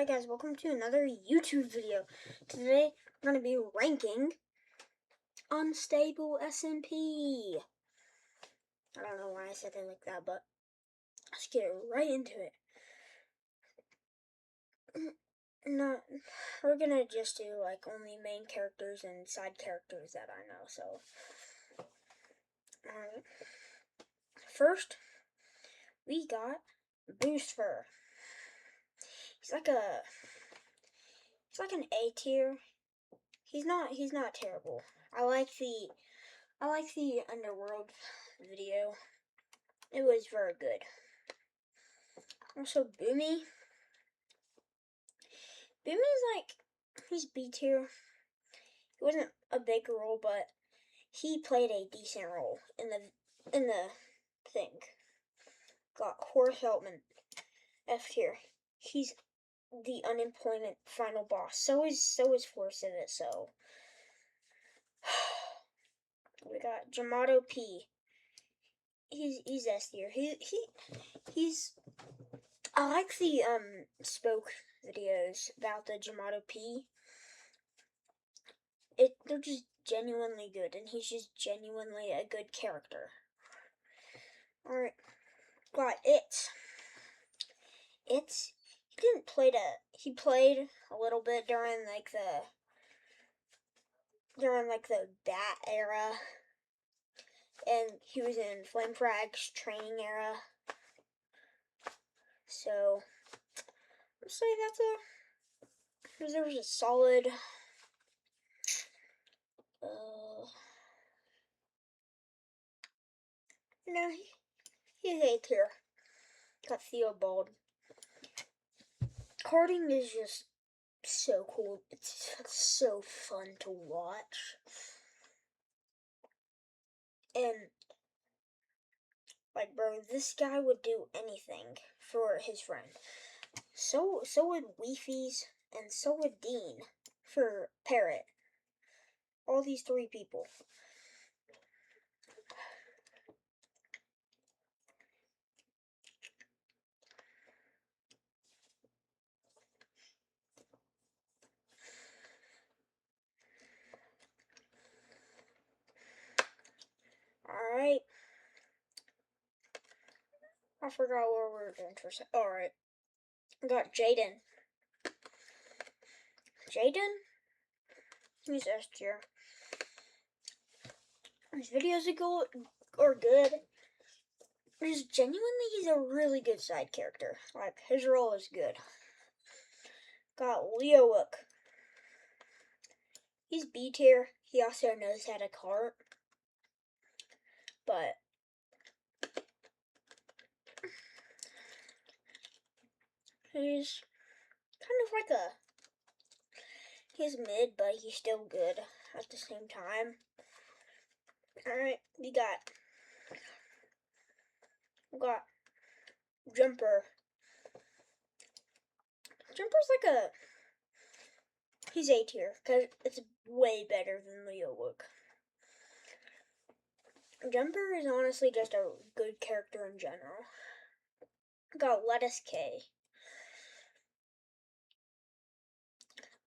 Hi guys, welcome to another YouTube video. Today we're going to be ranking Unstable SMP. I don't know why I said it like that, but let's get right into it. No, we're going to just do like only main characters and side characters that I know, so. Alright. First, we got Boostfur. He's like an A tier. He's not terrible. I like the Underworld video. It was very good. Also, Boomy. Boomy's like, he's B tier. He wasn't a big role, but he played a decent role in the thing. Got Horace Heltman, F tier. He's the unemployment final boss. So is Forsythia. So we got Jamato P. He's S tier. He's I like the spoke videos about the Jamato P. They're just genuinely good, and he's just genuinely a good character. Alright, got it. He played a little bit during the Bat era, and he was in Flame Frag's training era. So let's say there's a solid he's A tier. Got Theobald. Karting is just so cool. It's so fun to watch. And like, bro, this guy would do anything for his friend. So would Weefies, and so would Dean for Parrot. All these three people. Alright. I forgot what we were doing for a second. Alright. I got Jaden. Jaden? He's S tier. His videos are good. Just genuinely, he's a really good side character. Like, his role is good. Got Leowook. He's B tier. He also knows how to cart. But he's kind of like he's mid, but he's still good at the same time. Alright, we got Jumper. Jumper's he's A tier, because it's way better than Leowook. Jumper is honestly just a good character in general. Got Lettuce K.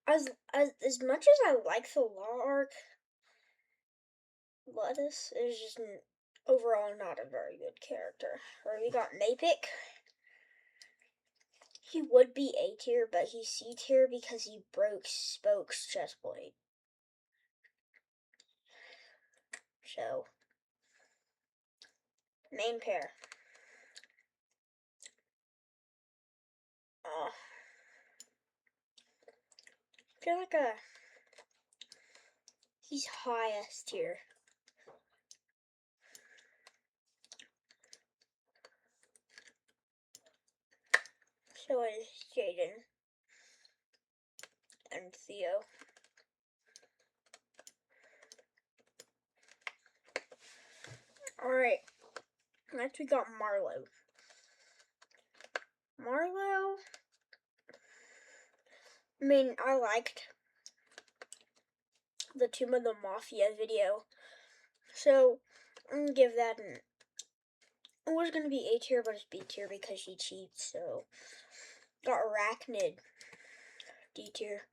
As much as I like the Law arc, Lettuce is just overall not a very good character. Or we got Napic. He would be A tier, but he's C tier because he broke Spoke's chest plate. So, main pair. I feel like he's high S tier. So is Jaden and Theo. Alright, next we got Marlo. I mean, I liked the Tomb of the Mafia video, so I'm gonna give that it was gonna be A tier, but it's B tier because she cheats. So got Arachnid. D tier.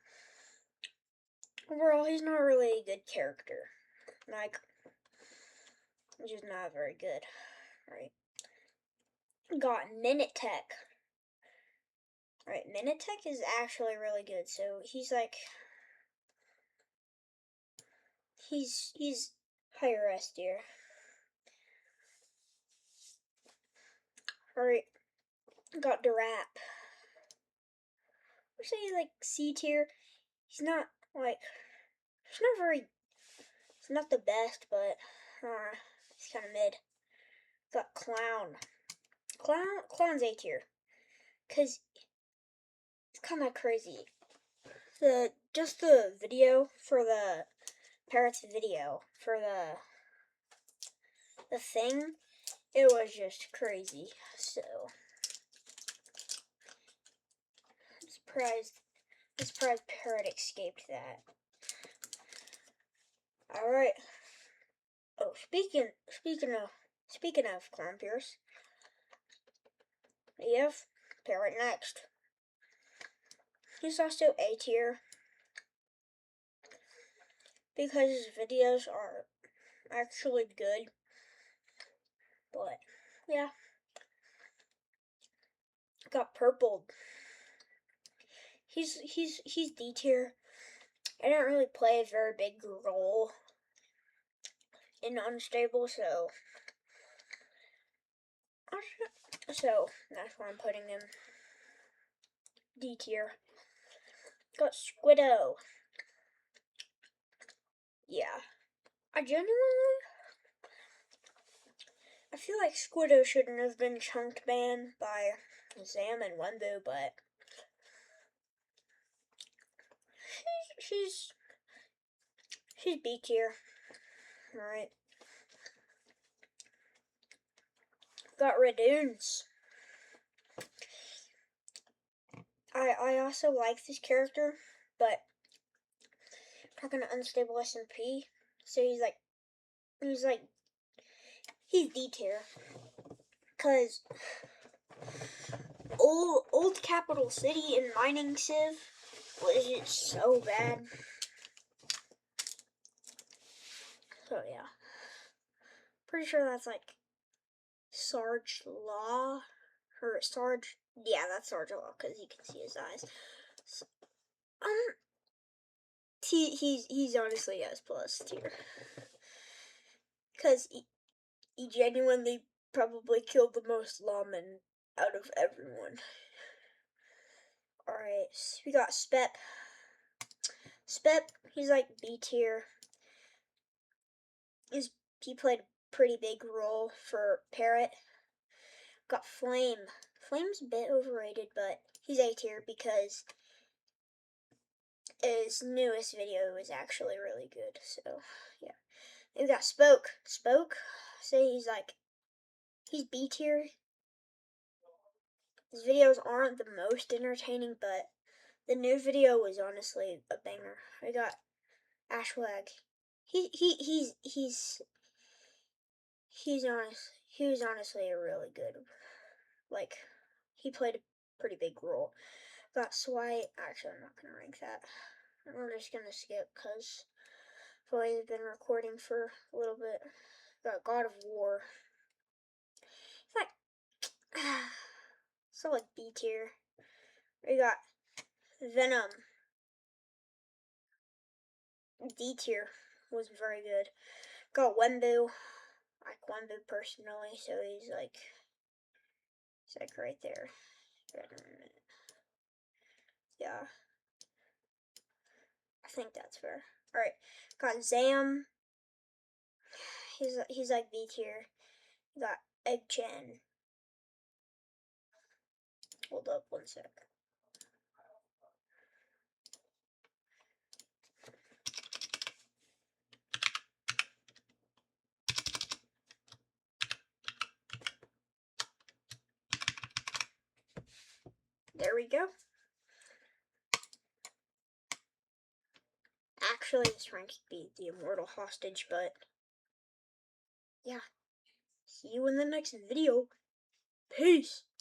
Overall, he's not really a good character. Like, he's just not very good. Right. Got Minitech. Right, Minitech is actually really good. So he's like, he's higher S tier. Alright, got Durap. I'd say he's like C tier. He's not like, he's not very, he's not the best, but he's kind of mid. Got Clown. Clown's A tier. Cause it's kind of crazy. Just the video for the parrot's video for the thing, it was just crazy. So I'm surprised Parrot escaped that. All right. Oh, speaking of Clown Pierce, we have Parrot next. He's also A tier because his videos are actually good. But yeah, got Purpled. He's D tier. I didn't really play a very big role in Unstable, so that's why I'm putting him D tier. Got Squiddo. Yeah, I feel like Squiddo shouldn't have been chunk banned by Zam and Wembu, but she's B tier. Alright. Got Radoons. I also like this character, but I'm talking to Unstable SMP, so he's D tier. Cause old Capital City in Mining Civ was just so bad. So yeah. Pretty sure that's like Sarge Law. Or Sarge, yeah, that's Sarge Law, because you can see his eyes. So, he's honestly S plus tier. Because he genuinely probably killed the most lawmen out of everyone. Alright, so we got Spep. Spep, he's like B tier. He played a pretty big role for Parrot. Got Flame. Flame's a bit overrated, but he's A tier because his newest video was actually really good. So yeah. Then we got Spoke. Spoke, say he's B tier. His videos aren't the most entertaining, but the new video was honestly a banger. I got Ashwag. He was honestly a really good, like, he played a pretty big role. Got Swipe. Actually, I'm not gonna rank that. We're just gonna skip because I've already been recording for a little bit. Got God of War. It's like so like B tier. We got Venom. D tier was very good. Got Wembu. I like Wembu personally, so he's like right there. Yeah, I think that's fair. All right, got Zam. He's like B tier. Got Egg Chen. Hold up one sec. There we go. Actually, this rank could be the Immortal Hostage, but yeah. See you in the next video. Peace.